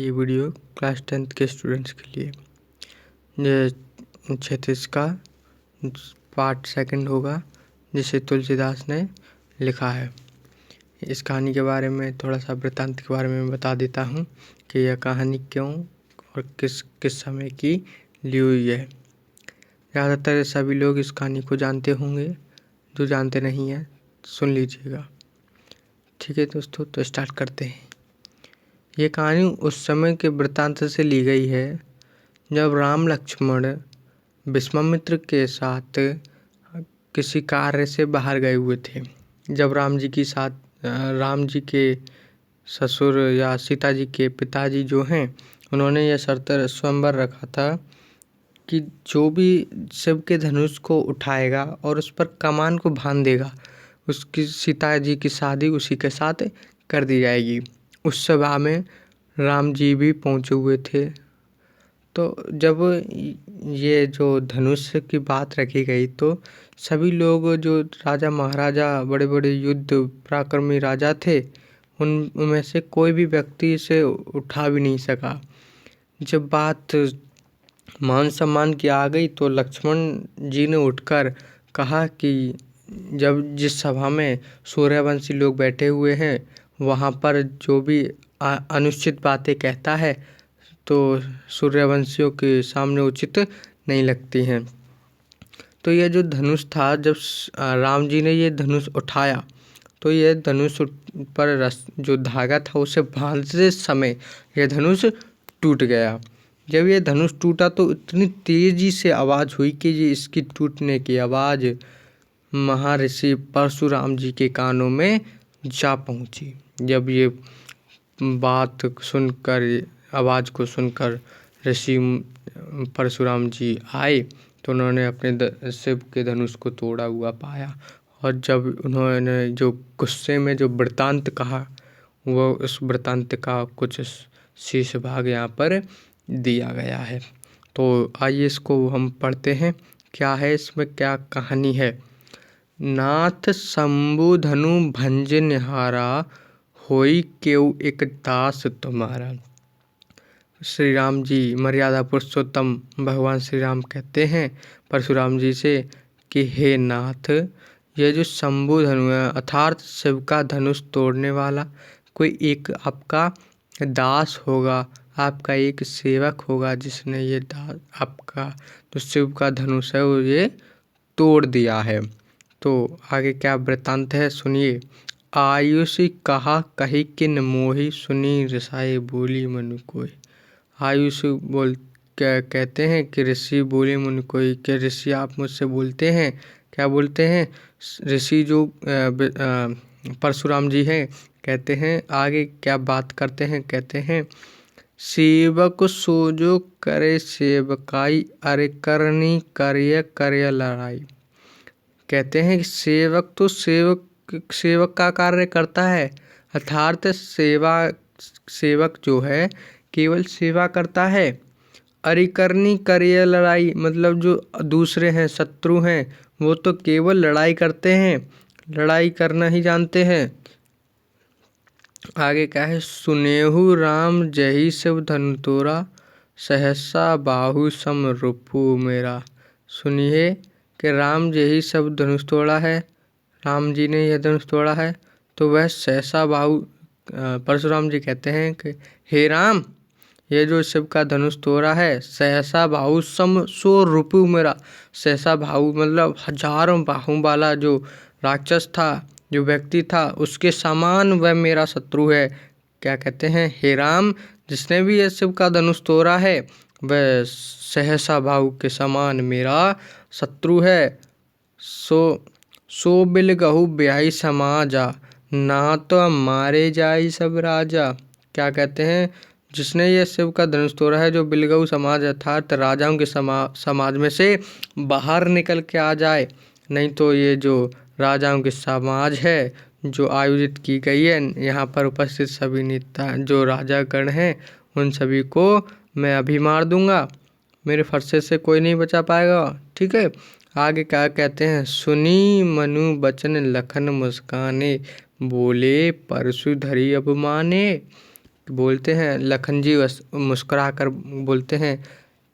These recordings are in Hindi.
ये वीडियो क्लास 10th के स्टूडेंट्स के लिए ये 36 का पार्ट सेकंड होगा, जिसे तुलसीदास ने लिखा है। इस कहानी के बारे में थोड़ा सा वृत्तांत के बारे में बता देता हूँ कि यह कहानी क्यों और किस किस समय की ली हुई है। ज़्यादातर सभी लोग इस कहानी को जानते होंगे, जो जानते नहीं हैं सुन लीजिएगा। ठीक है दोस्तों, तो स्टार्ट करते हैं। ये कहानी उस समय के वृत्तांत से ली गई है जब राम लक्ष्मण विश्वामित्र के साथ किसी कार्य से बाहर गए हुए थे। जब राम जी के ससुर या सीता जी के पिताजी जो हैं, उन्होंने यह शर्त स्वयंवर रखा था कि जो भी शिव के धनुष को उठाएगा और उस पर कमान को बांध देगा, उसकी सीता जी की शादी उसी के साथ कर दी जाएगी। उस सभा में राम जी भी पहुँचे हुए थे। तो जब ये जो धनुष की बात रखी गई तो सभी लोग, जो राजा महाराजा, बड़े बड़े युद्ध पराक्रमी राजा थे, उनमें से कोई भी व्यक्ति इसे उठा भी नहीं सका। जब बात मान सम्मान की आ गई तो लक्ष्मण जी ने उठकर कहा कि जिस सभा में सूर्यवंशी लोग बैठे हुए हैं, वहाँ पर जो भी अनुचित बातें कहता है तो सूर्यवंशियों के सामने उचित नहीं लगती हैं। तो यह जो धनुष था, जब राम जी ने ये धनुष उठाया तो यह धनुष पर जो धागा था उसे बांधते समय यह धनुष टूट गया। जब यह धनुष टूटा तो इतनी तेजी से आवाज़ हुई कि इसकी टूटने की आवाज़ महर्षि परशुराम जी के कानों में जा पहुंची। जब ये बात सुनकर, आवाज़ को सुनकर ऋषि परशुराम जी आए तो उन्होंने अपने शिव के धनुष को तोड़ा हुआ पाया। और जब उन्होंने जो गुस्से में जो वृत्तांत कहा, वो उस वृत्तांत का कुछ शेष भाग यहाँ पर दिया गया है। तो आइए इसको हम पढ़ते हैं, क्या है इसमें, क्या कहानी है। नाथ शंभु धनु भंज निहारा, होई केउ एक दास तुम्हारा। श्री राम जी, मर्यादा पुरुषोत्तम भगवान श्री राम कहते हैं परशुराम जी से कि हे नाथ, ये जो शंभु धनु है अर्थात शिव का धनुष तोड़ने वाला कोई एक आपका दास होगा, आपका एक सेवक होगा, जिसने ये आपका जो शिव का धनुष है वो ये तोड़ दिया है। तो आगे क्या वृत्तांत है सुनिए। आयुषी कहा कही किन मोही, सुनी ऋषाए बोली मनु कोई। आयुष कहते हैं कि ऋषि बोले मुनि कोई, कि ऋषि आप मुझसे बोलते हैं, क्या बोलते हैं। ऋषि जो परशुराम जी हैं कहते हैं, आगे क्या बात करते हैं, कहते हैं सेवक सोजो करे सेवकाई, अरे करनी करिय लड़ाई। कहते हैं कि सेवक तो सेवक का कार्य करता है, अर्थात सेवक जो है केवल सेवा करता है। अरिकरनी करिय लड़ाई, मतलब जो दूसरे हैं, शत्रु हैं, वो तो केवल लड़ाई करते हैं, लड़ाई करना ही जानते हैं। आगे क्या है। सुनेहु राम जही शिव धनु तोरा, सहसा बाहु सम रूपु मेरा। सुनिए कि राम जही सब धनुष तोड़ा है, राम जी ने यह धनुष तोड़ा है, तो वह सहसा बाहु, परशुराम जी कहते हैं कि हे राम, ये जो शिव का धनुष तोड़ा है, सहसा बाहु सम सो रूपु मेरा। सहसा बाहु मतलब हजारों बाहों वाला जो राक्षस था, जो व्यक्ति था, उसके समान वह मेरा शत्रु है। क्या कहते हैं, हे राम, जिसने भी यह शिव का धनुष तोड़ा है वह सहसा बाहु के समान मेरा शत्रु है। सो बिल गहु ब्याई समाजा, ना तो मारे जाई सब राजा। क्या कहते हैं, जिसने यह शिव का धनुष तोड़ा है, जो बिलगऊ समाज अर्थात राजाओं के समाज में से बाहर निकल के आ जाए, नहीं तो ये जो राजाओं के समाज है जो आयोजित की गई है, यहाँ पर उपस्थित सभी नेता जो राजागण हैं, उन सभी को मैं अभी मार दूंगा, मेरे फरसे से कोई नहीं बचा पाएगा। ठीक है, आगे क्या कहते हैं। सुनी मनु बचन लखन मुस्काने, बोले परशु धरी अब माने। बोलते हैं लखन जी मुस्कुरा कर बोलते हैं,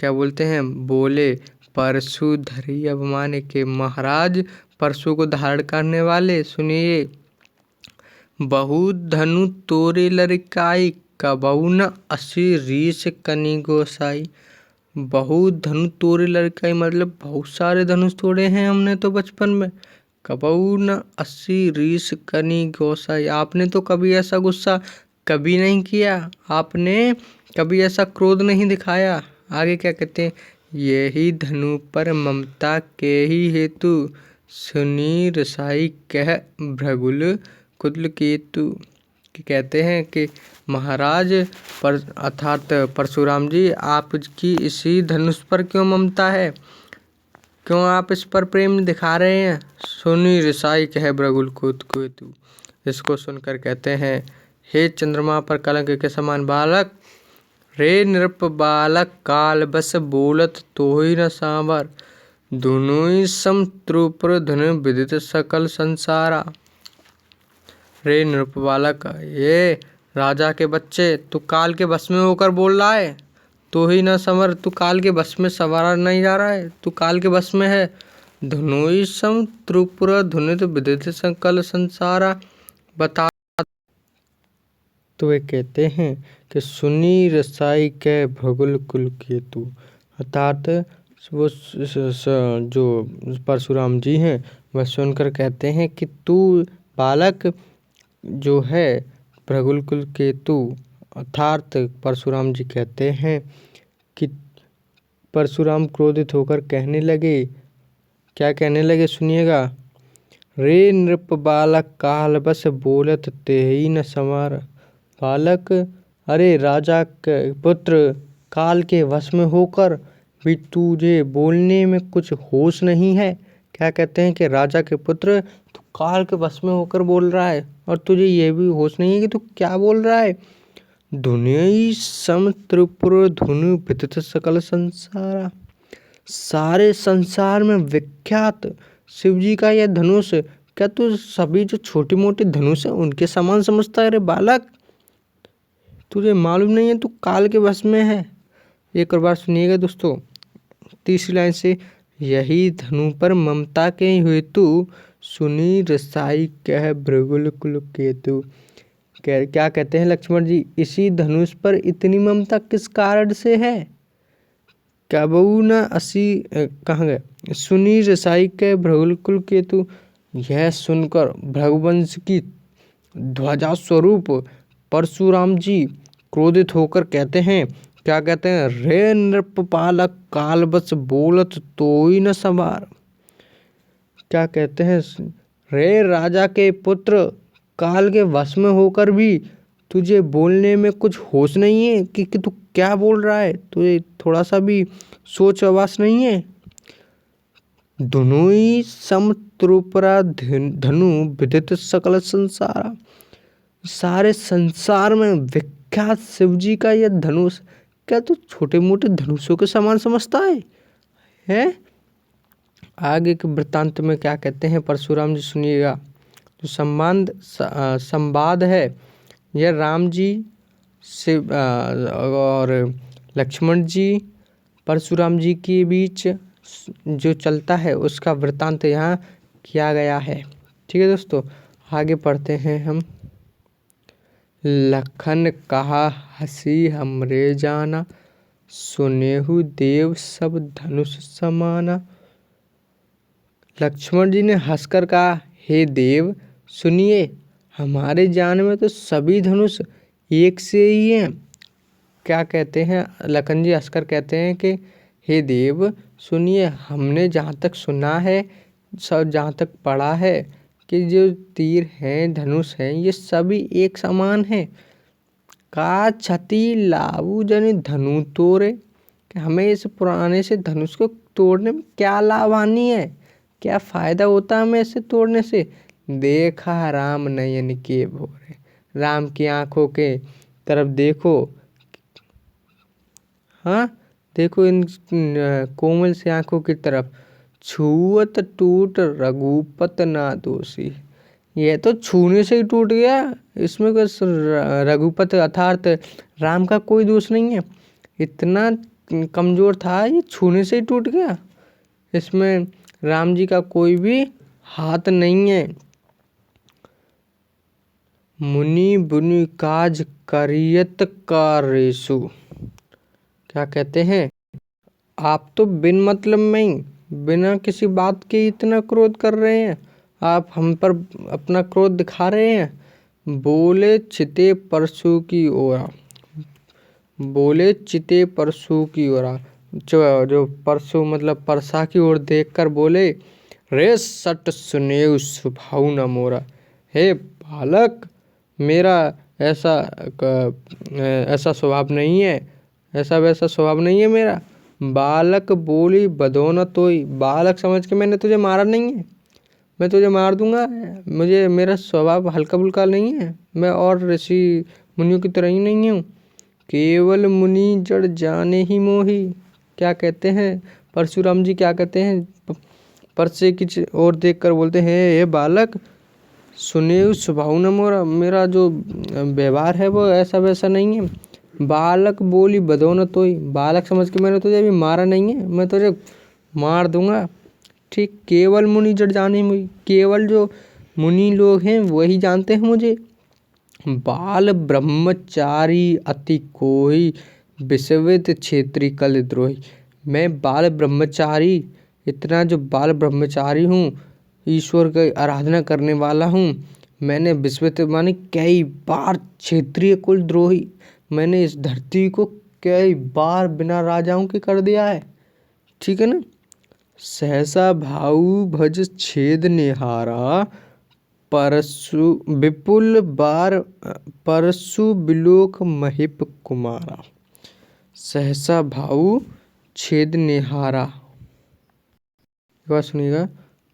क्या बोलते हैं, बोले परशु धरी अभिमान के महाराज, परशु को धारण करने वाले सुनिए। बहुत धनु तोरे लड़काई, कबहु न असी रीस कनि गोसाई। बहुत धनु तोरे लड़काई मतलब बहुत सारे धनुष तोड़े हैं हमने तो बचपन में। कबहु न असी रीस कनि गोसाई, आपने तो कभी ऐसा गुस्सा कभी नहीं किया, आपने कभी ऐसा क्रोध नहीं दिखाया। आगे क्या कहते हैं, यही धनु पर ममता के ही हेतु, सुनी रसाई कह भृगुल कुल केतु। कहते हैं कि महाराज अर्थात परशुराम जी, आपकी इसी धनुष पर क्यों ममता है, क्यों आप इस पर प्रेम दिखा रहे हैं। सुनी रसाई कह भृगुल कुल केतु। इसको सुनकर कहते हैं, हे चंद्रमा पर कलंक के समान बालक, रे नृप बालक काल बस बोलत तोहि न सांवर, धुनुई सम त्रिपुर धनु विदित सकल संसारा। रे नृप बालक, ये राजा के बच्चे, तू काल के बस में होकर बोल रहा है, तो ही न संवर, तू काल के बस में सवारा नहीं जा रहा है, तू काल के बस में है। धुनुई सम त्रिपुर धुनित विदित सकल संसारा, बता। तो वे कहते हैं कि सुनी रसाई के भृगुल कुल केतु, अर्थात वो जो परशुराम जी हैं वह सुनकर कहते हैं कि तू बालक जो है भृगुल कुल केतु, अर्थात परशुराम जी कहते हैं कि परशुराम क्रोधित होकर कहने लगे, क्या कहने लगे सुनिएगा, रे नृप बालक काल बस बोलत तेहि न संवार। बालक, अरे राजा के पुत्र, काल के वश में होकर भी तुझे बोलने में कुछ होश नहीं है। क्या कहते हैं कि राजा के पुत्र, तू काल के वश में होकर बोल रहा है और तुझे ये भी होश नहीं है कि तू क्या बोल रहा है। धुनि सम त्रिपुर धुनु विदित सकल संसारा, सारे संसार में विख्यात शिव जी का यह धनुष, क्या तू सभी जो छोटे मोटे धनुष है उनके समान समझता है। रे बालक, तुझे मालूम नहीं है तू काल के वश में है। एक और बार सुनिएगा दोस्तों, तीसरी लाइन से, यही धनु पर ममता के हेतु, सुनी रसाई कह भृगुल कुल केतु। क्या कहते हैं लक्ष्मण जी, इसी धनुष पर इतनी ममता किस कारण से है। कबहु न असी कहाँ गए, सुनी रसाई कह भृगुल कुल केतु। यह सुनकर भृगुवंश की ध्वजा स्वरूप परशुराम जी क्रोधित होकर कहते हैं, क्या कहते हैं, रे नृप बालक काल बस बोलत तोहि न संवार। क्या कहते हैं, रे राजा के पुत्र, काल के वश में होकर भी तुझे बोलने में कुछ होश नहीं है कि तू क्या बोल रहा है, तुझे थोड़ा सा भी सोच आवास नहीं है। धुनुई सम त्रिपुरा धनु विदित सकल संसारा, सारे संसार में विख्यात शिवजी का यह धनुष, क्या तू छोटे मोटे धनुषों के समान समझता है? आगे के वृत्तांत में क्या कहते हैं परशुराम जी सुनिएगा। जो संवाद है यह राम जी से और लक्ष्मण जी परशुराम जी के बीच जो चलता है उसका वृत्तांत यहाँ किया गया है। ठीक है दोस्तों, आगे पढ़ते हैं हम। लखन कहा हसी हमरे जाना, सुनेहु देव सब धनुष समाना। लक्ष्मण जी ने हंसकर कहा, हे देव सुनिए, हमारे जान में तो सभी धनुष एक से ही हैं। क्या कहते हैं लखन जी हंसकर कहते हैं कि हे देव सुनिए, हमने जहाँ तक सुना है, सब जहाँ तक पढ़ा है कि जो तीर हैं धनुष हैं ये सभी एक समान हैं। का क्षति लाऊ जनि धनु तोड़े, कि हमें इस पुराने से धनुष को तोड़ने में क्या लाभ हानि है, क्या फ़ायदा होता है हमें इसे तोड़ने से। देखा राम नयन के भोरे, राम की आंखों के तरफ देखो, हाँ देखो इन कोमल से आंखों की तरफ। छुअत टूट रघुपत ना दोषी, ये तो छूने से ही टूट गया, इसमें कुछ रघुपति अर्थात राम का कोई दोष नहीं है, इतना कमजोर था ये, छूने से ही टूट गया, इसमें राम जी का कोई भी हाथ नहीं है। मुनि बुनि काज करियत कारेसु, क्या कहते हैं, आप तो बिन मतलब में ही, बिना किसी बात के इतना क्रोध कर रहे हैं, आप हम पर अपना क्रोध दिखा रहे हैं। बोले चिते परसू की ओरा, बोले चिते परसू की ओरा, जो परसू मतलब परसा की ओर देखकर बोले, रे सट सुनेउ सुभाऊ न मोरा, हे बालक मेरा ऐसा स्वभाव नहीं है, ऐसा वैसा स्वभाव नहीं है मेरा। बालक बोली बधो न तोई, बालक समझ के मैंने तुझे मारा नहीं है, मैं तुझे मार दूंगा, मुझे मेरा स्वभाव हल्का फुल्का नहीं है, मैं और ऋषि मुनियों की तरह ही नहीं हूँ। केवल मुनि जड़ जाने ही मोही, क्या कहते हैं परशुराम जी, क्या कहते हैं, परसे की ओर देख कर बोलते हैं, हे बालक सुने स्वभाव न मोरा, मेरा जो व्यवहार है वो ऐसा वैसा नहीं है। बालक बोली बधो न तोई, बालक समझ के मैंने तुझे अभी मारा नहीं है, मैं तुझे मार दूंगा। ठीक, केवल मुनि जड़ जाने मुझे, केवल जो मुनि लोग हैं वही जानते हैं मुझे। बाल ब्रह्मचारी अति कोई, विश्वित क्षेत्री कल द्रोही, मैं बाल ब्रह्मचारी, इतना जो बाल ब्रह्मचारी हूँ, ईश्वर की आराधना करने वाला हूँ, मैंने विश्वित माने कई बार क्षेत्रीय कुल द्रोही, मैंने इस धरती को कई बार बिना राजाओं के कर दिया है, ठीक है ना। सहसा भाऊ भज छेद निहारा, परसु विपुल बार परसु बिलोक महिप कुमारा, सहसा भाऊ छेद निहारा, बात सुनिएगा।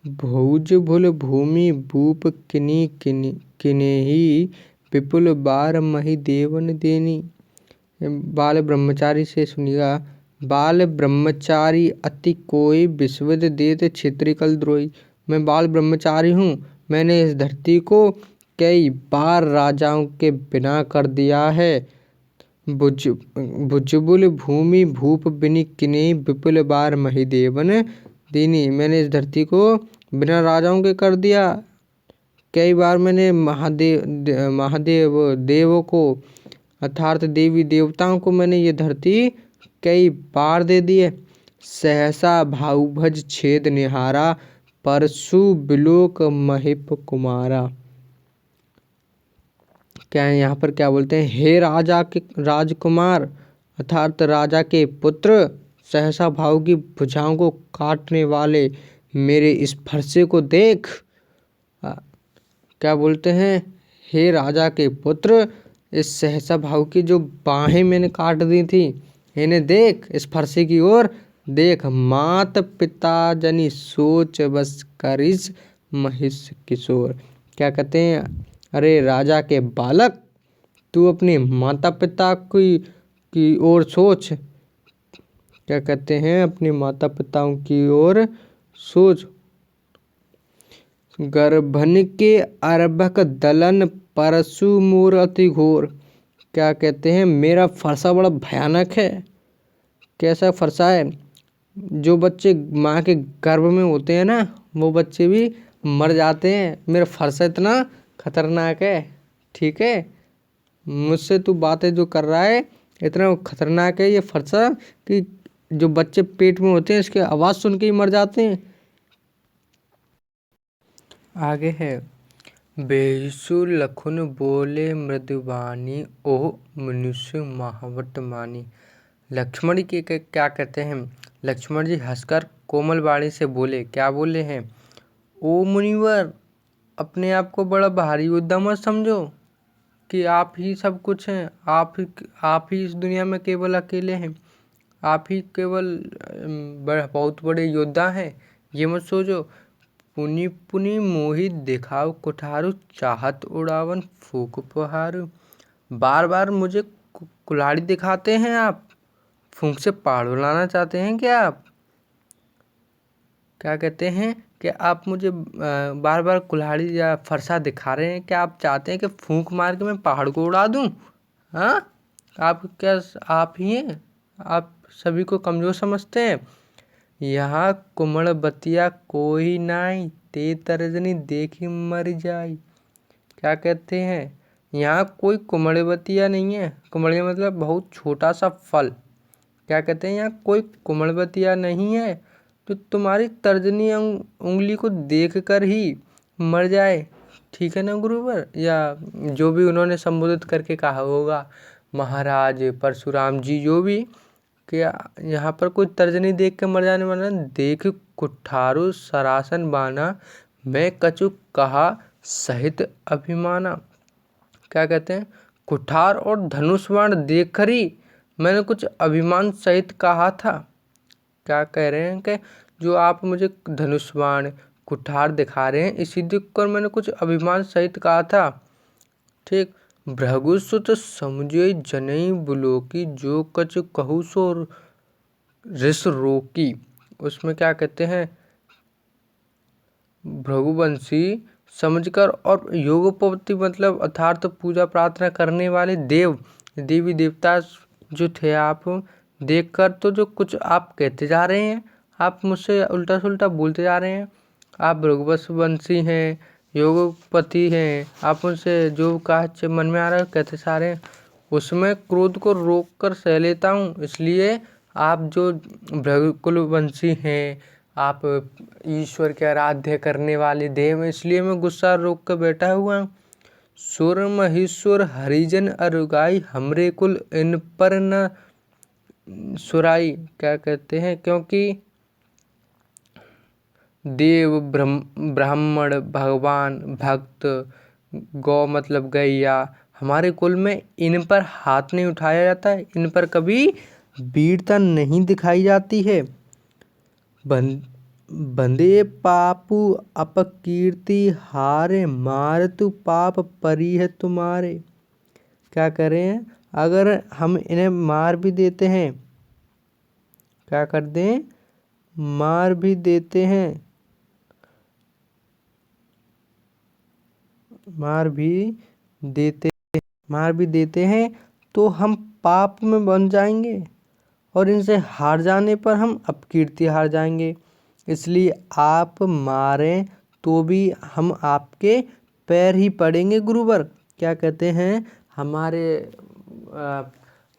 भौज भुल भूमि भूप किनी किनी किनेही, विपुल बार मही देवन देनी। बाल ब्रह्मचारी से सुनिएगा, बाल ब्रह्मचारी अति कोई, विश्वद देत क्षेत्री कल द्रोही, मैं बाल ब्रह्मचारी हूँ, मैंने इस धरती को कई बार राजाओं के बिना कर दिया है। भुजबुल भूमि भूप बिनि किने, विपुल बार मही देवन दीनी, मैंने इस धरती को बिना राजाओं के कर दिया, कई बार मैंने महादेव देवों को अर्थात देवी देवताओं को मैंने ये धरती कई बार दे दी है। सहसा भाऊभज छेद निहारा, परशु बिलोक महिप कुमारा, क्या है यहाँ पर, क्या बोलते हैं, हे राजा के राजकुमार अर्थात राजा के पुत्र, सहसा भाव की भुजाओं को काटने वाले मेरे इस फरसे को देख, क्या बोलते हैं, हे राजा के पुत्र, इस सहसा भाव की जो बाहें मैंने काट दी थी, इन्हें देख, इस फरसे की ओर देख। मात पिता जनी सोच बस करिस महिष किशोर, क्या कहते हैं, अरे राजा के बालक, तू अपने माता पिता की ओर सोच, क्या कहते हैं, अपने माता पिताओं की ओर सोच। गर्भन के अर्भक दलन परशु मोर अति घोर, क्या कहते हैं, मेरा फरसा बड़ा भयानक है। कैसा फरसा है, जो बच्चे माँ के गर्भ में होते हैं ना, वो बच्चे भी मर जाते हैं, मेरा फरसा इतना खतरनाक है, ठीक है, मुझसे तू बातें जो कर रहा है इतना खतरनाक है ये फरसा कि जो बच्चे पेट में होते हैं इसकी आवाज़ सुन के ही मर जाते हैं। आगे है, बेसु लखुन बोले मृदुवानी, ओह मनुष्य महावत मानी। लक्ष्मण जी के क्या कहते हैं, लक्ष्मण जी हंसकर कोमल वाणी से बोले, क्या बोले हैं, ओ मुनिवर, अपने आप को बड़ा भारी योद्धा मत समझो कि आप ही सब कुछ हैं, आप ही इस दुनिया में केवल अकेले हैं, आप ही केवल बहुत बड़े योद्धा हैं, ये मत सोचो। पुनि पुनि मोहि दिखाओ कुठारु, चाहत उड़ावन फूक पहारु, बार बार मुझे कुल्हाड़ी दिखाते हैं आप, फूंक से पहाड़ उड़ाना चाहते हैं क्या आप, क्या कहते हैं, कि आप मुझे बार बार कुल्हाड़ी या फरसा दिखा रहे हैं? क्या आप चाहते हैं कि फूंक मार के मैं पहाड़ को उड़ा दूं? हाँ, आप क्या आप ही हैं? आप सभी को कमज़ोर समझते हैं? यहाँ कुमड़ बतिया कोई नाई, ते तर्जनी देखी मर जाई। क्या कहते हैं? यहाँ कोई कुमड़बतिया नहीं है। कुमड़िया मतलब बहुत छोटा सा फल। क्या कहते हैं? यहाँ कोई कुमड़बतिया नहीं है तो तुम्हारी तर्जनी उंगली को देखकर ही मर जाए। ठीक है ना गुरुवर? या जो भी उन्होंने संबोधित करके कहा होगा, महाराज परशुराम जी जो भी, क्या यहाँ पर कोई तर्जनी देख के मर जाने वाला? देख कुठारू सरासन बाना, मैं कछु कहा सहित अभिमाना। क्या कहते हैं? कुठार और धनुष बाण देखकर ही मैंने कुछ अभिमान सहित कहा था। क्या कह रहे हैं कि जो आप मुझे धनुष बाण कुठार दिखा रहे हैं, इसी देखकर मैंने कुछ अभिमान सहित कहा था। ठीक। भृगुसुत समझे जनई बुलोकी, जो कछ कहू सो रिस रोकी। उसमें क्या कहते हैं? भृगुवंशी समझकर और योगपति मतलब अर्थात पूजा प्रार्थना करने वाले देवी देवता जो थे, आप देखकर तो जो कुछ आप कहते जा रहे हैं, आप मुझसे उल्टा सुल्टा बोलते जा रहे हैं। आप भृगुवंशी हैं, योगपति हैं, आप उनसे जो कहा मन में आ रहा है कहते जा रहे हैं। उसमें क्रोध को रोक कर सह लेता हूँ, इसलिए आप जो भृगुकुलवंशी हैं, आप ईश्वर के आराध्य करने वाले देव, इसलिए मैं गुस्सा रोक कर बैठा हुआ हूँ। सुर महेश्वर हरिजन अरुगाई, हमरे कुल इन पर न सुराई। क्या कहते हैं? क्योंकि देव ब्राह्मण भगवान भक्त गौ मतलब गैया, हमारे कुल में इन पर हाथ नहीं उठाया जाता है, इन पर कभी वीरता नहीं दिखाई जाती है। बंदे पापु अपकीर्ति हारे, मारतु पाप परिह तुम्हारे। क्या करें? अगर हम इन्हें मार भी देते हैं, क्या कर दें? मार भी देते हैं, मार भी देते हैं तो हम पाप में बन जाएंगे और इनसे हार जाने पर हम अपकीर्ति हार जाएंगे। इसलिए आप मारें तो भी हम आपके पैर ही पड़ेंगे गुरुवर। क्या कहते हैं? हमारे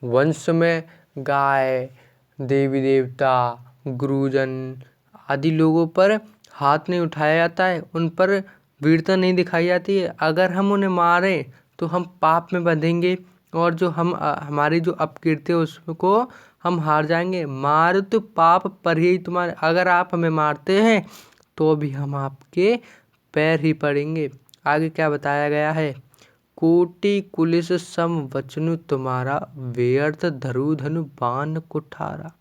वंश में गाय, देवी देवता, गुरुजन आदि लोगों पर हाथ नहीं उठाया जाता है, उन पर वीरता नहीं दिखाई जाती है। अगर हम उन्हें मारें तो हम पाप में बंधेंगे और जो हमारी जो अपकीर्ति है उसको हम हार जाएंगे। मारुत पाप पर ही तुम्हारे, अगर आप हमें मारते हैं तो भी हम आपके पैर ही पड़ेंगे। आगे क्या बताया गया है? कोटि कुलिस सम वचनु तुम्हारा, व्यर्थ धरु धनु बाण कुठारा।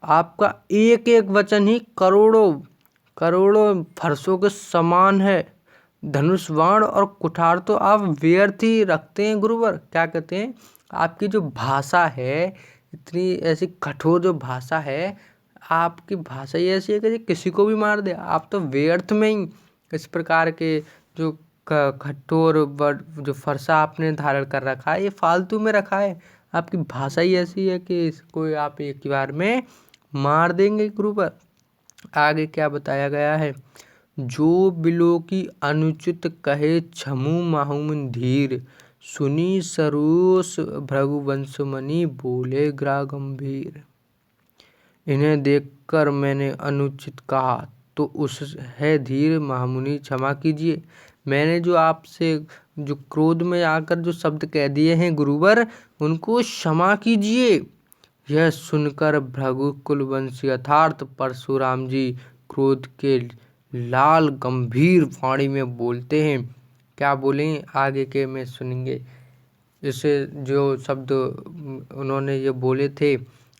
आपका एक एक वचन ही करोड़ों फरसों के समान है। धनुष बाण और कुठार तो आप व्यर्थ ही रखते हैं गुरुवर। क्या कहते हैं? आपकी जो भाषा है, इतनी ऐसी कठोर जो भाषा है, आपकी भाषा ही ऐसी है कि किसी को भी मार दे। आप तो व्यर्थ में ही इस प्रकार के जो कठोर जो फरसा आपने धारण कर रखा है, ये फालतू में रखा है। आपकी भाषा ही ऐसी है कि इसको आप एक बार में मार देंगे गुरुवर। आगे क्या बताया गया है? जो बिलो की अनुचित कहे, छमु माहुम धीर, सुनी सरोस भृगुवंश मणि, बोले ग्रा गंभीर। इन्हें देखकर मैंने अनुचित कहा तो उस है धीर महामुनि क्षमा कीजिए। मैंने जो आपसे जो क्रोध में आकर जो शब्द कह दिए हैं गुरुवर, उनको क्षमा कीजिए। यह सुनकर भृगुकुलवंशी अर्थात परशुराम जी क्रोध के लाल गंभीर वाणी में बोलते हैं। क्या बोलें आगे के में सुनेंगे। इसे जो शब्द उन्होंने ये बोले थे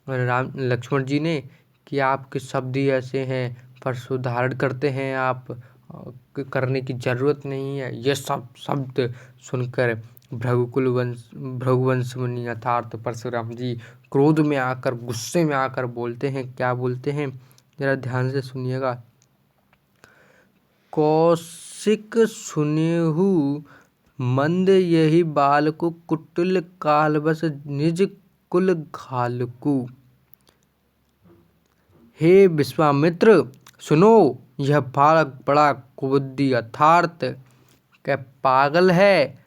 राम लक्ष्मण जी ने कि आपके शब्द ही ऐसे हैं, परशु धारण करते हैं, आप करने की जरूरत नहीं है। ये सब शब्द सुनकर भृगुवंश मुनि अर्थात परशुराम जी क्रोध में आकर गुस्से में आकर बोलते हैं। क्या बोलते हैं? जरा ध्यान से सुनिएगा। कौशिक सुनेहु मंद यही बालकु कुटिल कालवश निज कुल घालकु। हे विश्वामित्र सुनो, यह बालक बड़ा कुबुद्धि अर्थात क्या पागल है।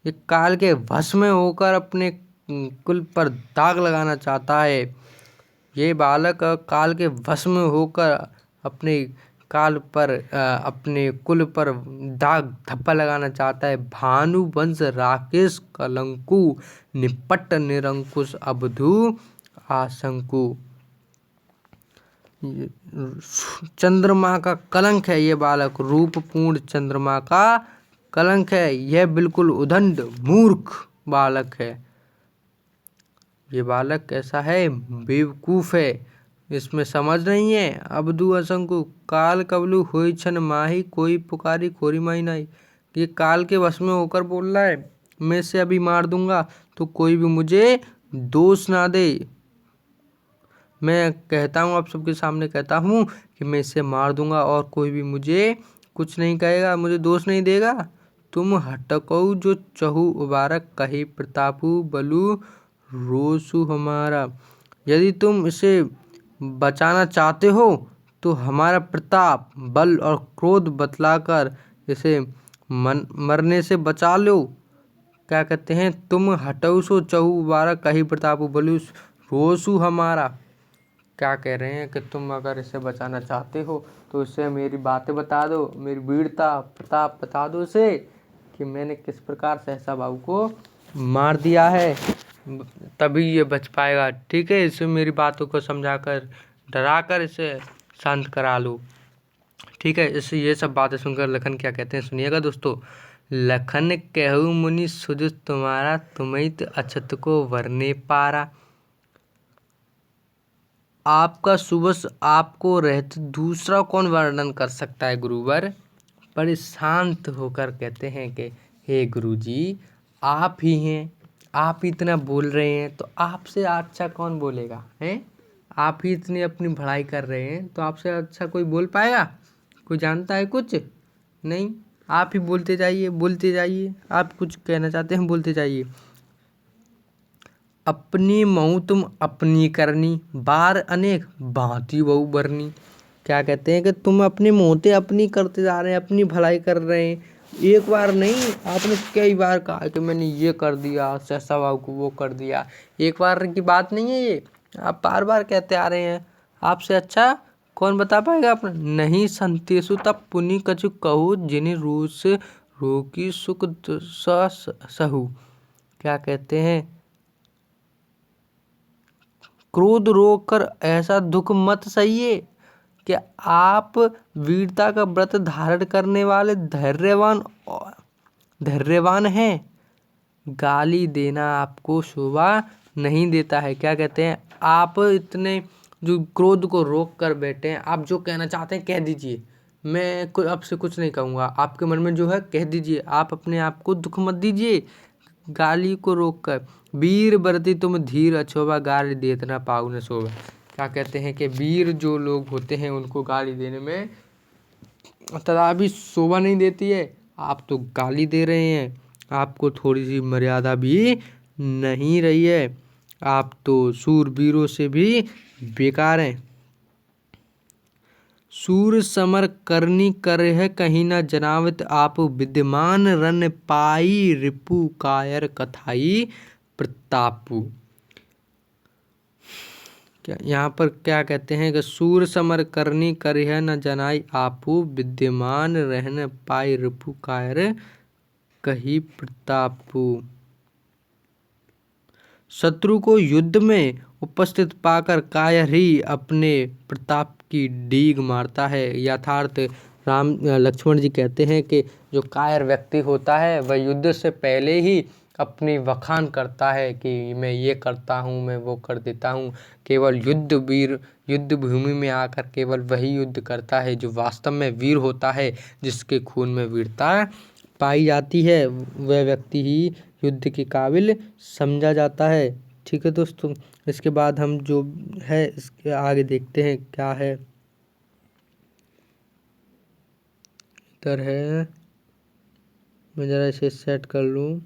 ये काल के वश में होकर अपने कुल पर दाग लगाना चाहता है। ये बालक काल के वश में होकर अपने काल पर अपने कुल पर दाग धब्बा लगाना चाहता है। भानु वंश राकेश कलंकु निपट निरंकुश अवधु आशंकु। चंद्रमा का कलंक है ये बालक, रूपपूर्ण चंद्रमा का कलंक है। यह बिल्कुल उदंड मूर्ख बालक है। ये बालक कैसा है, बेवकूफ है, इसमें समझ नहीं है। अबदू असंकु काल कबलू होई छन माही कोई पुकारी खोरी माही नहीं। ये काल के वश में होकर बोल रहा है मैं इसे अभी मार दूंगा तो कोई भी मुझे दोष ना दे। मैं कहता हूँ, आप सबके सामने कहता हूँ कि मैं इसे मार दूंगा और कोई भी मुझे कुछ नहीं कहेगा, मुझे दोष नहीं देगा। तुम हटकऊ जो चहु उबारक कही प्रतापु बलु रोसु हमारा। यदि तुम इसे बचाना चाहते हो तो हमारा प्रताप बल और क्रोध बतलाकर इसे मरने से बचा लो। क्या कहते हैं, तुम हटऊ सो चहु उबारक कही प्रतापु बलु रोसु हमारा। क्या कह रहे हैं कि तुम अगर इसे बचाना चाहते हो तो इसे मेरी बातें बता दो, मेरी वीरता प्रताप बता दो इसे कि मैंने किस प्रकार सहसा बाबू को मार दिया है, तभी ये बच पाएगा। ठीक है, इसे मेरी बातों को समझाकर डराकर इसे शांत करा लो। ठीक है, इससे ये सब बातें सुनकर लखन क्या कहते हैं सुनिएगा दोस्तों। लखन कहु मुनि सुध तुम्हारा तुम्हित अछत को वरने पारा। आपका सुबस आपको रहते दूसरा कौन वर्णन कर सकता है गुरुवर। पर शांत होकर कहते हैं कि हे गुरुजी आप ही हैं, आप ही इतना बोल रहे हैं तो आपसे अच्छा कौन बोलेगा हैं। आप ही इतनी अपनी भलाई कर रहे हैं तो आपसे अच्छा कोई बोल पाएगा, कोई जानता है कुछ नहीं। आप ही बोलते जाइए बोलते जाइए, आप कुछ कहना चाहते हैं बोलते जाइए। अपनी महू तुम अपनी करनी बार अनेक भांति बहु बरनी। क्या कहते हैं कि तुम अपनी मोहते अपनी करते जा रहे हैं, अपनी भलाई कर रहे हैं। एक बार नहीं, आपने कई बार कहा कि मैंने ये कर दिया, सहसा बाबू को वो कर दिया। एक बार की बात नहीं है ये, आप बार बार कहते आ रहे हैं। आपसे अच्छा कौन बता पाएगा अपना। नहीं संतेषु तब पुनि कछु कहू जिन्हें रूस रोकी सुख सहु। क्या कहते हैं, क्रोध रोक कर ऐसा दुख मत सहिए कि आप वीरता का व्रत धारण करने वाले धैर्यवान हैं। गाली देना आपको शोभा नहीं देता है। क्या कहते हैं, आप इतने जो क्रोध को रोक कर बैठे हैं, आप जो कहना चाहते हैं कह दीजिए, मैं आपसे कुछ नहीं कहूँगा। आपके मन में जो है कह दीजिए, आप अपने आप को दुख मत दीजिए। गाली को रोक कर वीर बरती तुम धीर अछोभा गाली देत ना पाऊ न शोभा। क्या कहते हैं कि वीर जो लोग होते हैं उनको गाली देने में तथा भी शोभा नहीं देती है। आप तो गाली दे रहे हैं, आपको थोड़ी सी मर्यादा भी नहीं रही है। आप तो सूरवीरों से भी बेकार हैं। सूर समर करनी कर है कहीं न जनावत आप विद्यमान रन पाई रिपु कायर कथाई प्रतापु। क्या यहाँ पर क्या कहते हैं कि सूर समर करनी कर है न जनाई आपू विद्यमान रहन पाई रिपु कायर कही प्रतापु। शत्रु को युद्ध में उपस्थित पाकर कायर ही अपने प्रताप की डीग मारता है। यथार्थ लक्ष्मण जी कहते हैं कि जो कायर व्यक्ति होता है वह युद्ध से पहले ही अपनी वखान करता है कि मैं ये करता हूँ, मैं वो कर देता हूँ। केवल युद्ध भूमि में आकर केवल वही युद्ध करता है जो वास्तव में वीर होता है, जिसके खून में वीरता पाई जाती है। वह व्यक्ति ही युद्ध के काबिल समझा जाता है। ठीक है दोस्तों, इसके बाद हम जो है इसके आगे देखते हैं क्या है। उत्तर है, मैं जरा इसे सेट कर लूँ।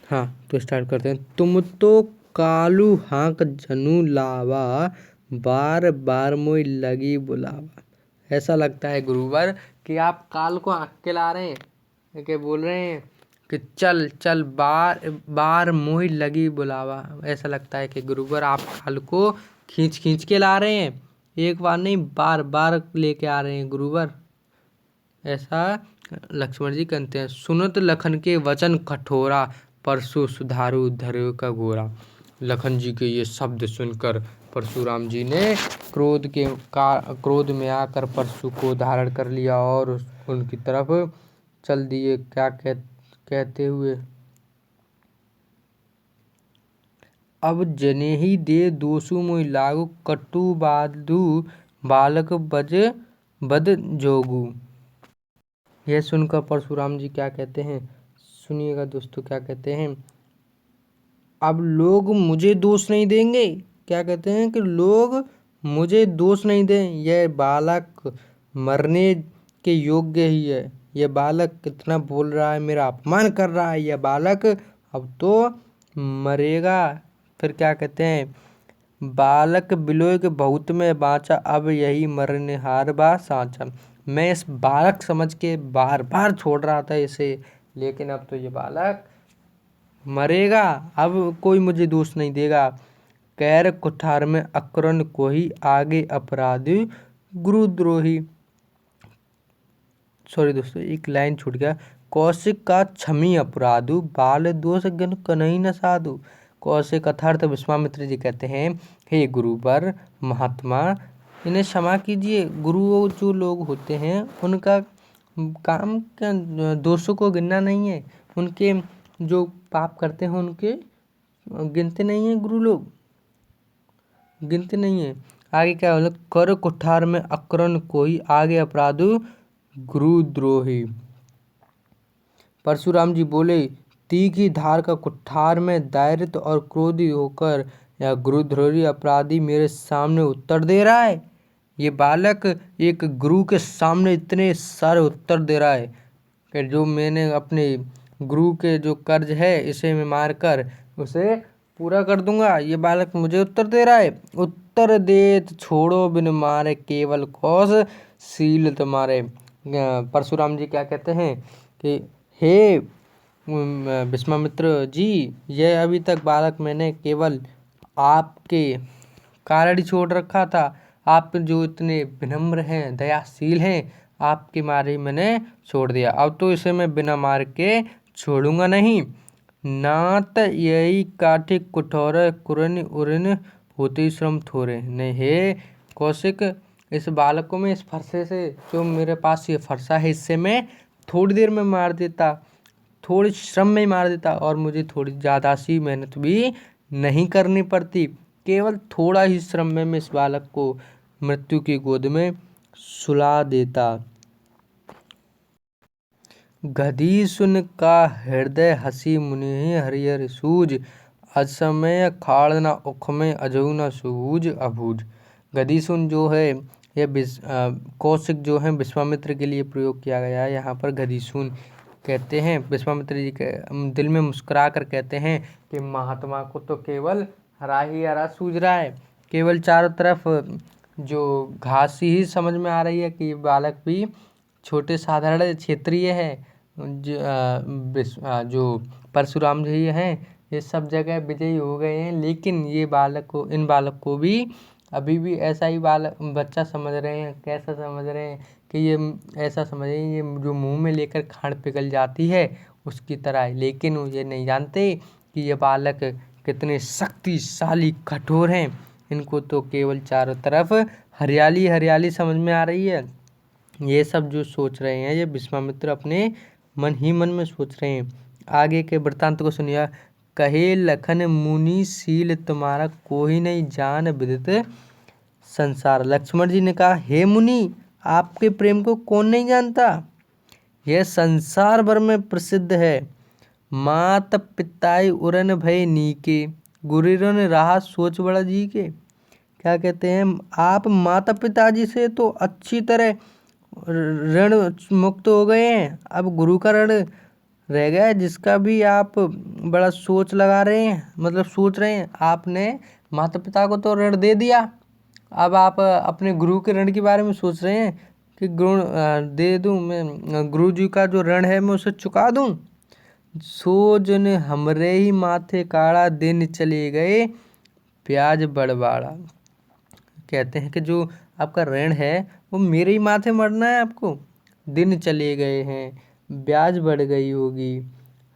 हाँ, तो स्टार्ट करते हैं। तुम तो कालू हाँक झनु लावा, बार बार मोई लगी बुलावा। ऐसा लगता है गुरुवर कि आप काल को हाँक के ला रहे हैं, क्या बोल रहे हैं कि चल चल बार बार मोई लगी बुलावा। ऐसा लगता है कि गुरुवर आप काल को खींच खींच के ला रहे हैं, एक बार नहीं बार बार लेके आ रहे हैं गुरुवर। ऐसा लक्ष्मण जी कहते हैं। सुनत लखन के वचन कठोरा, परसु सुधारु धर्यो का घोरा। लखन जी के ये शब्द सुनकर परशुराम जी ने क्रोध में आकर परशु को धारण कर लिया और उनकी तरफ चल दिए। क्या कहते हुए, अब जनेही दे दोषु मोहि लागू, कटु बाधु बालक बद जोगु। यह सुनकर परशुराम जी क्या कहते हैं, सुनिएगा दोस्तों क्या कहते हैं। अब लोग मुझे दोष नहीं देंगे, क्या कहते हैं कि लोग मुझे दोष नहीं दें, यह बालक मरने के योग्य ही है। यह बालक कितना बोल रहा है, मेरा अपमान कर रहा है, यह बालक अब तो मरेगा। फिर क्या कहते हैं, बालक बिलोय के बहुत में बाँचा, अब यही मरनिहार बा साँचा। मैं इस बालक समझ के बार बार छोड़ रहा था इसे, लेकिन अब तो ये बालक मरेगा, अब कोई मुझे दोष नहीं देगा। कैर कुठार में अकरन कोही, आगे अपराधी गुरुद्रोही। सॉरी दोस्तों, एक लाइन छूट गया। कौशिक का क्षमी अपराधु, बाल दोष गन कन्हई न साधु। कौशिक अर्थात विश्वामित्र जी कहते हैं, हे गुरुवर महात्मा, इन्हें क्षमा कीजिए। गुरु जो लोग होते हैं उनका काम क्या दोषों को गिनना नहीं है, उनके जो पाप करते हैं उनके गिनते नहीं है, गुरु लोग गिनते नहीं है। आगे क्या बोला, कर कुठार में अकरन कोई, आगे अपराधु गुरुद्रोही। परशुराम जी बोले, तीखी धार का कुठार में दायरित और क्रोधी होकर यह गुरुद्रोही अपराधी मेरे सामने उत्तर दे रहा है। ये बालक एक गुरु के सामने इतने सारे उत्तर दे रहा है कि जो मैंने अपने गुरु के जो कर्ज है इसे मैं मारकर उसे पूरा कर दूंगा। ये बालक मुझे उत्तर दे रहा है। उत्तर देत छोड़ो बिन मारे, केवल कौश सील तुम्हारे। परशुराम जी क्या कहते हैं कि हे विश्वामित्र जी, यह अभी तक बालक मैंने केवल आपके कारण ही छोड़ रखा था। आप जो इतने विनम्र हैं, दयाशील हैं, आपके मारे मैंने छोड़ दिया। अब तो इसे मैं बिना मार के छोड़ूंगा नहीं। नात यही काठे कुठौर, कुरन उरन होते श्रम थोरे। नहीं हे कौशिक, इस बालक को मैं इस फरसे से, जो मेरे पास ये फरसा है, इससे मैं थोड़ी देर में मार देता, थोड़ी श्रम में मार देता, और मुझे थोड़ी ज़्यादा सी मेहनत भी नहीं करनी पड़ती। केवल थोड़ा ही श्रम में मैं इस बालक को मृत्यु की गोद में सुला देता। गधी सुन का हृदय हसी, मुनि हरिहर सूझ, असमय खाड़ न उख में, अजऊ न सूझ अबूझ। गधी सुन जो है यह कौशिक जो है विश्वामित्र के लिए प्रयोग किया गया है। यहाँ पर गधीसून कहते हैं, विश्वामित्र जी के दिल में मुस्कुरा कर कहते हैं कि महात्मा को तो केवल हरा ही हरा सूझ रहा है, केवल चारों तरफ जो घास ही समझ में आ रही है कि बालक भी छोटे साधारण क्षेत्रीय है। जो परशुराम जी हैं ये सब जगह विजयी हो गए हैं, लेकिन ये इन बालक को भी अभी भी ऐसा ही बच्चा समझ रहे हैं। कैसा समझ रहे हैं कि ये ऐसा समझ रहे हैं ये जो मुंह में लेकर खांड पिघल जाती है उसकी तरह है, लेकिन वो ये नहीं जानते कि ये बालक कितने शक्तिशाली कठोर हैं। इनको तो केवल चारों तरफ हरियाली हरियाली समझ में आ रही है। ये सब जो सोच रहे हैं ये विश्वामित्र अपने मन ही मन में सोच रहे हैं। आगे के वृत्तांत को सुनिए। कहे लखन मुनि शील तुम्हारा, कोई नहीं जान विदित संसार। लक्ष्मण जी ने कहा, हे मुनि, आपके प्रेम को कौन नहीं जानता, यह संसार भर में प्रसिद्ध है। मात पिताई उरन भय नीके, गुरुरन रहा सोच बड़ा जी के। क्या कहते हैं, आप माता पिताजी से तो अच्छी तरह ऋण मुक्त हो गए हैं, अब गुरु का ऋण रह गया है, जिसका भी आप बड़ा सोच लगा रहे हैं, मतलब सोच रहे हैं। आपने माता पिता को तो ऋण दे दिया, अब आप अपने गुरु के ऋण के बारे में सोच रहे हैं कि गुरु दे दूं मैं, गुरु जी का जो ऋण है मैं उसे चुका दूं। सो जन हमरे ही माथे काढ़ा, दिन चले गए ब्याज बढ़वाड़ा। कहते हैं कि जो आपका ऋण है वो मेरे ही माथे मरना है आपको। दिन चले गए हैं, ब्याज बढ़ गई होगी।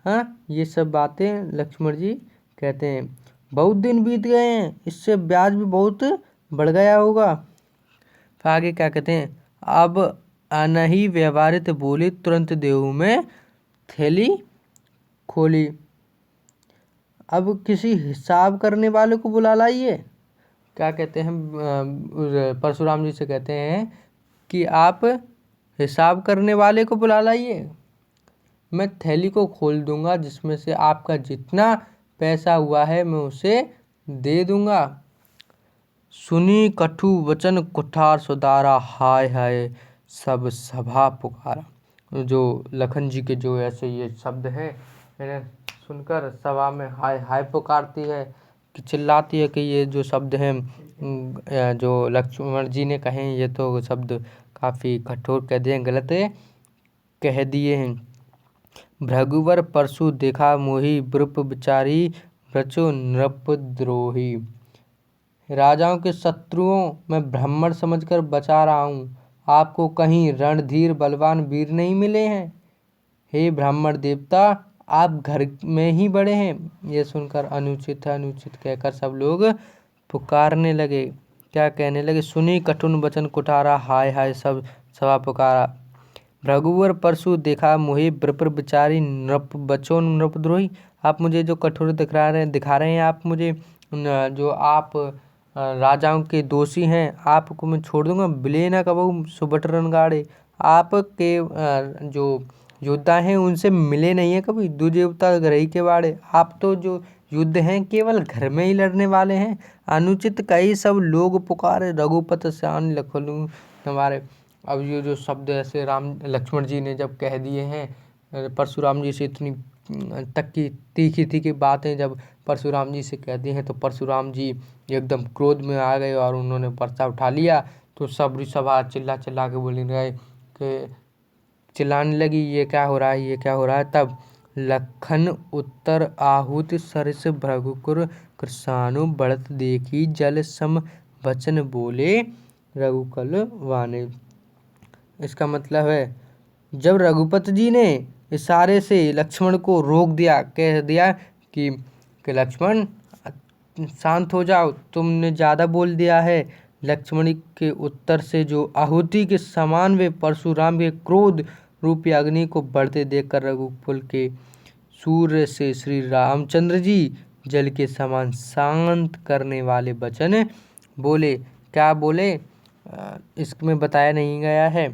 हाँ, ये सब बातें लक्ष्मण जी कहते हैं। बहुत दिन बीत गए हैं, इससे ब्याज भी बहुत बढ़ गया होगा। फिर आगे क्या कहते हैं, अब अनही व्यवहारित बोली, तुरंत देहू में थैली खोली। अब किसी हिसाब करने वाले को बुला लाइए। क्या कहते हैं, परशुराम जी से कहते हैं कि आप हिसाब करने वाले को बुला लाइए, मैं थैली को खोल दूंगा, जिसमें से आपका जितना पैसा हुआ है मैं उसे दे दूंगा। सुनी कटु वचन कुठार सुधारा, हाय हाय सब सभा पुकारा। जो लखन जी के जो ऐसे ये शब्द हैं, इन्हें सुनकर सभा में हाय हाय पुकारती है, कि चिल्लाती है कि ये जो शब्द हैं जो लक्ष्मण जी ने कहे, ये तो शब्द काफ़ी कठोर कह दिए, गलत कह दिए हैं। भृगुवर परशु देखा मोही, ब्रुप विचारी ब्रचो नृपद्रोही। राजाओं के शत्रुओं मैं ब्राह्मण समझकर बचा रहा हूँ, आपको कहीं रणधीर बलवान वीर नहीं मिले हैं? हे ब्राह्मण देवता, आप घर में ही बड़े हैं। ये सुनकर अनुचित अनुचित कहकर सब लोग पुकारने लगे। क्या कहने लगे, सुनी कठुन वचन कुठारा, हाय हाय सब सभा पुकारा। भृगुवर परशु देखा मोहि, ब्रपर बिचारी नृप बचो नृपद्रोही। आप मुझे जो कठोर दिखा रहे हैं, आप मुझे जो आप राजाओं के दोषी हैं, आपको मैं छोड़ दूंगा। बिले न कबहु सुबट रणगाड़े। आपके जो योद्धा हैं उनसे मिले नहीं है कभी, दुर्देवता ग्रही के बाड़े। आप तो जो युद्ध हैं केवल घर में ही लड़ने वाले हैं। अनुचित कई सब लोग पुकारे, रघुपत श्याम लखनऊ हमारे। अब ये जो शब्द ऐसे राम लक्ष्मण जी ने जब कह दिए हैं, परशुराम जी से इतनी तक की तीखी तीखी बातें जब परशुराम जी से कह दी हैं, तो परशुराम जी एकदम क्रोध में आ गए और उन्होंने पर्चा उठा लिया। तो सब सभा चिल्ला चिल्ला के बोले गए कि चिल्लाने लगी, ये क्या हो रहा है, ये क्या हो रहा है। तब लखन उत्तर आहुति सरस भृगुकुर, कृषाणु बढ़त देखी जल सम वचन बोले रघुकुल वाने। इसका मतलब है, जब रघुपति जी ने इशारे से लक्ष्मण को रोक दिया, कह दिया कि लक्ष्मण शांत हो जाओ, तुमने ज़्यादा बोल दिया है। लक्ष्मण के उत्तर से जो आहुति के समान वे परशुराम के क्रोध रूपी अग्नि को बढ़ते देखकर रघुकुल के सूर्य से श्री रामचंद्र जी जल के समान शांत करने वाले वचन बोले। क्या बोले इसमें बताया नहीं गया है।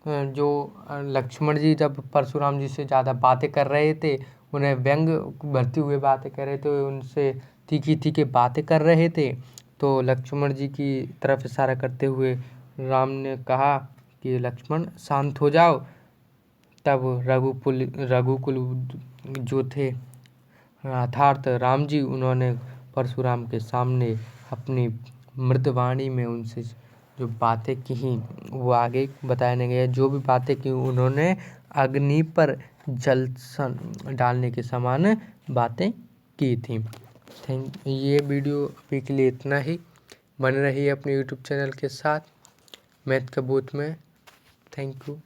जो लक्ष्मण जी जब परशुराम जी से ज़्यादा बातें कर रहे थे, उन्हें व्यंग भरती हुए बातें कर रहे थे, उनसे तीखी तीखी बातें कर रहे थे, तो लक्ष्मण जी की तरफ इशारा करते हुए राम ने कहा कि लक्ष्मण शांत हो जाओ। तब रघुकुल जो थे अर्थात राम जी, उन्होंने परशुराम के सामने अपनी मृदवाणी में उनसे जो बातें की वो आगे बताने गए। जो भी बातें की उन्होंने अग्नि पर जल डालने के समान बातें की थी। ये वीडियो अभी के लिए इतना ही। बने रहिए अपने यूट्यूब चैनल के साथ मैथ का बूथ में। Thank you.